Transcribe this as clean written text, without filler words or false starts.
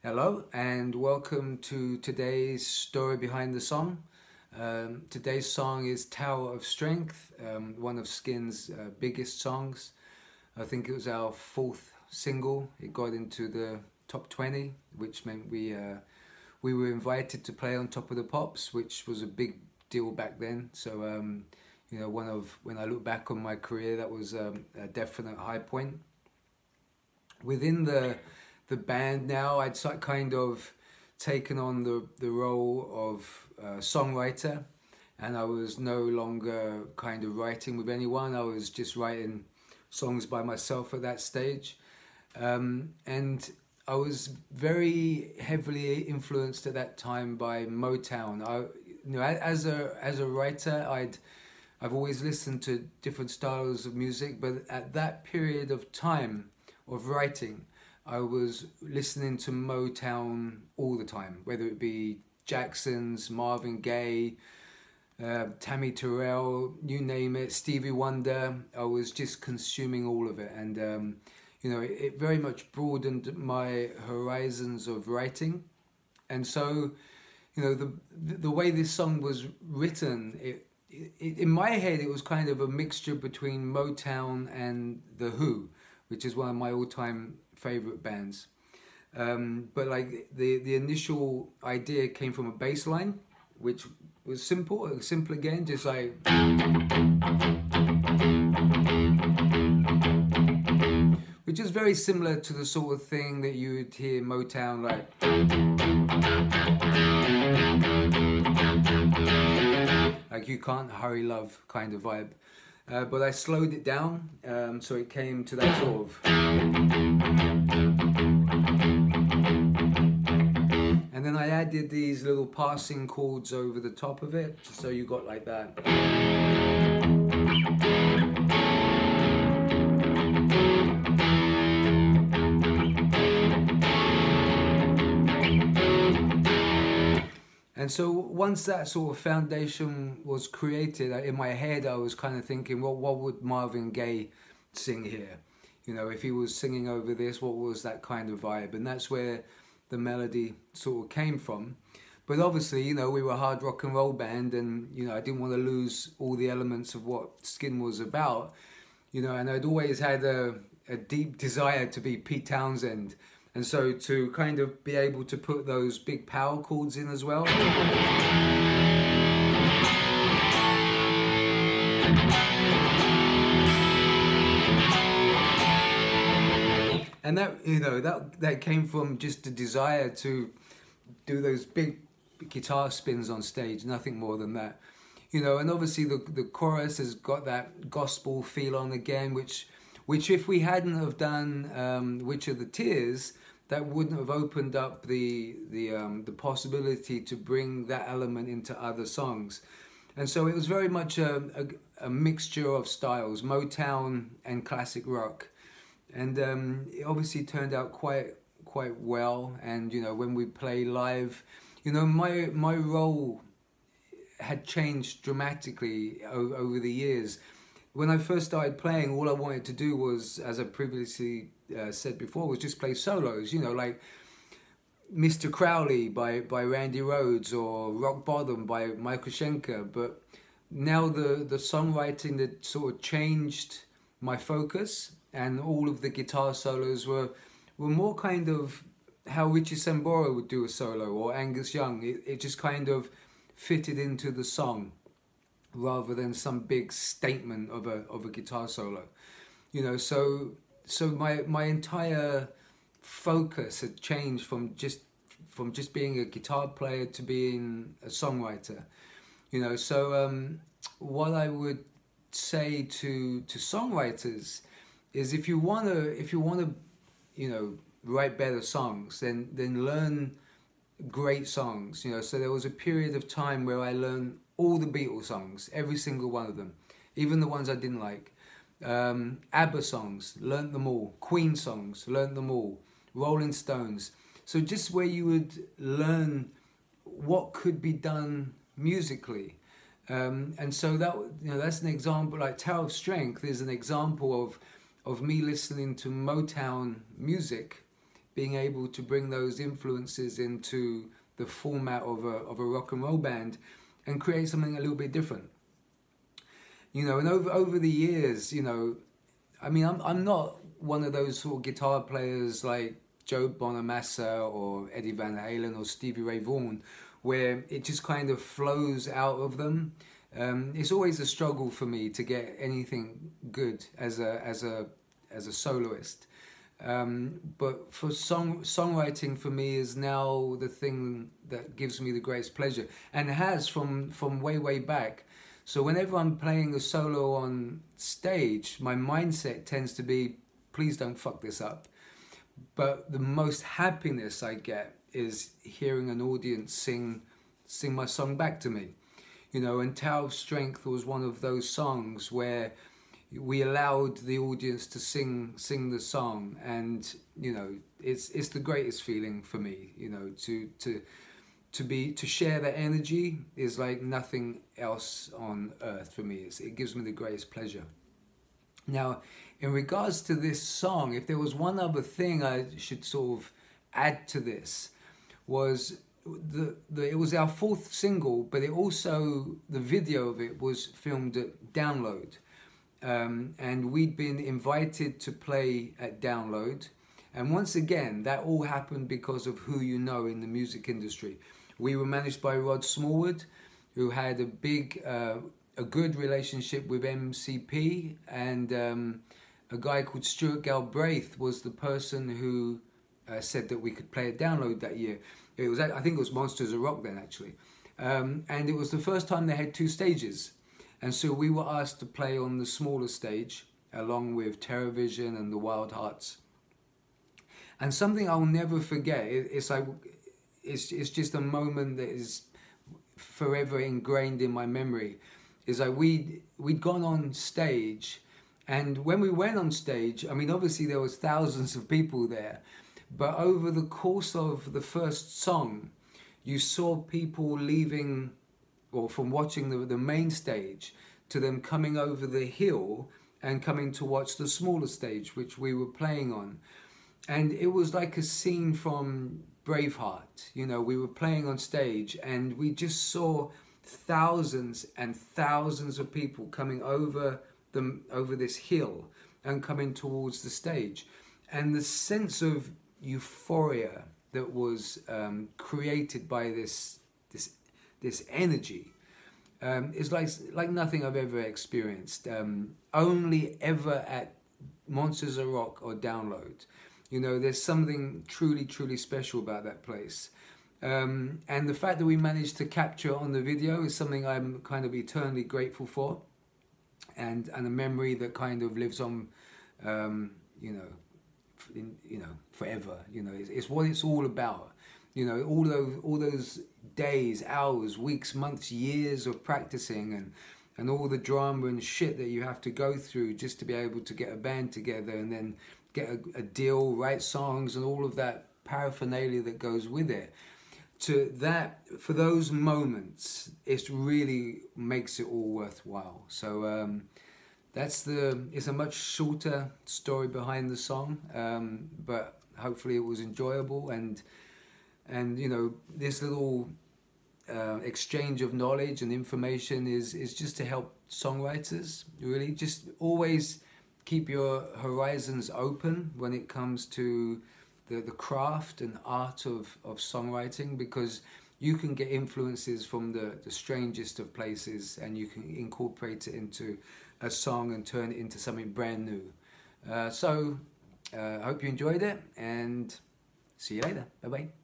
Hello and welcome to today's story behind the song. Today's song is Tower of Strength, one of Skin's biggest songs. I think it was our fourth single. It got into the top 20, which meant we were invited to play on Top of the Pops, which was a big deal back then. So when I look back on my career, that was a definite high point. Within the band now, I'd kind of taken on the role of songwriter, and I was no longer kind of writing with anyone. I was just writing songs by myself at that stage, and I was very heavily influenced at that time by Motown. As a writer, I've always listened to different styles of music, but at that period of time of writing, I was listening to Motown all the time, whether it be Jackson's, Marvin Gaye, Tammy Terrell, you name it, Stevie Wonder. I was just consuming all of it, and it very much broadened my horizons of writing. And so, the way this song was written, in my head, it was kind of a mixture between Motown and The Who, which is one of my all-time favorite bands. But like the initial idea came from a bass line, which was simple again, just like, which is very similar to the sort of thing that you would hear Motown, like You Can't Hurry Love kind of vibe. But I slowed it down, so it came to that sort of, and then I added these little passing chords over the top of it, so you got like that. And so once that sort of foundation was created, in my head I was kind of thinking, well, what would Marvin Gaye sing here? If he was singing over this, what was that kind of vibe? And that's where the melody sort of came from. But obviously, we were a hard rock and roll band, and, I didn't want to lose all the elements of what Skin was about. And I'd always had a deep desire to be Pete Townsend. And so to kind of be able to put those big power chords in as well. And that came from just the desire to do those big guitar spins on stage, nothing more than that. And obviously the chorus has got that gospel feel on again, which if we hadn't have done Witch of the Tears, that wouldn't have opened up the possibility to bring that element into other songs. And so it was very much a mixture of styles, Motown and classic rock. And it obviously turned out quite well. And when we play live, my role had changed dramatically over the years. When I first started playing, all I wanted to do was, as I previously said before, was just play solos, like Mr. Crowley by Randy Rhoads or Rock Bottom by Michael Schenker. But now the songwriting that sort of changed my focus, and all of the guitar solos were more kind of how Richie Sambora would do a solo, or Angus Young. It just kind of fitted into the song, rather than some big statement of a guitar solo, So my entire focus had changed from just being a guitar player to being a songwriter, So what I would say to songwriters is, if you wanna write better songs, then learn great songs, So there was a period of time where I learned all the Beatles songs, every single one of them, even the ones I didn't like. ABBA songs, learnt them all. Queen songs, learnt them all. Rolling Stones. So just where you would learn what could be done musically. And so that's an example. Like Tower of Strength is an example of me listening to Motown music being able to bring those influences into the format of a rock and roll band and create something a little bit different. You know, and over the years, you know, I mean, I'm not one of those sort of guitar players like Joe Bonamassa or Eddie Van Halen or Stevie Ray Vaughan, where it just kind of flows out of them. It's always a struggle for me to get anything good as a soloist. But for songwriting for me is now the thing that gives me the greatest pleasure, and has from way back. So whenever I'm playing a solo on stage, my mindset tends to be, please don't fuck this up. But the most happiness I get is hearing an audience sing my song back to me. You know, and Tower of Strength was one of those songs where we allowed the audience to sing the song, and you know, it's the greatest feeling for me. You know, to share that energy is like nothing else on earth for me. It gives me the greatest pleasure. Now, in regards to this song, if there was one other thing I should sort of add to this, was it was our fourth single, but it also, the video of it was filmed at Download. And we'd been invited to play at Download. And once again, that all happened because of who you know in the music industry. We were managed by Rod Smallwood, who had a good relationship with MCP, and a guy called Stuart Galbraith was the person who said that we could play at Download that year. It was, I think it was Monsters of Rock then, actually. And it was the first time they had two stages. And so we were asked to play on the smaller stage, along with TerrorVision and the Wild Hearts. And something I'll never forget, it's just a moment that is forever ingrained in my memory, is like we'd gone on stage, and when we went on stage, I mean, obviously there was thousands of people there, but over the course of the first song, you saw people leaving, or from watching the main stage, to them coming over the hill and coming to watch the smaller stage, which we were playing on. And it was like a scene from Braveheart. You know, we were playing on stage and we just saw thousands and thousands of people coming over this hill and coming towards the stage. And the sense of euphoria that was created by this energy is like nothing I've ever experienced. Only ever at Monsters of Rock or Download. You know, there's something truly special about that place. And the fact that we managed to capture on the video is something I'm kind of eternally grateful for. And a memory that kind of lives on, you know, forever. You know, it's what it's all about. You know, all those days, hours, weeks, months, years of practicing, and all the drama and shit that you have to go through just to be able to get a band together and then get a deal, write songs, and all of that paraphernalia that goes with it. To that, for those moments, it really makes it all worthwhile. So it's a much shorter story behind the song, but hopefully it was enjoyable, and you know, this little exchange of knowledge and information is just to help songwriters. Really, just always keep your horizons open when it comes to the craft and art of songwriting, because you can get influences from the strangest of places and you can incorporate it into a song and turn it into something brand new. So I hope you enjoyed it, and see you later. Bye bye.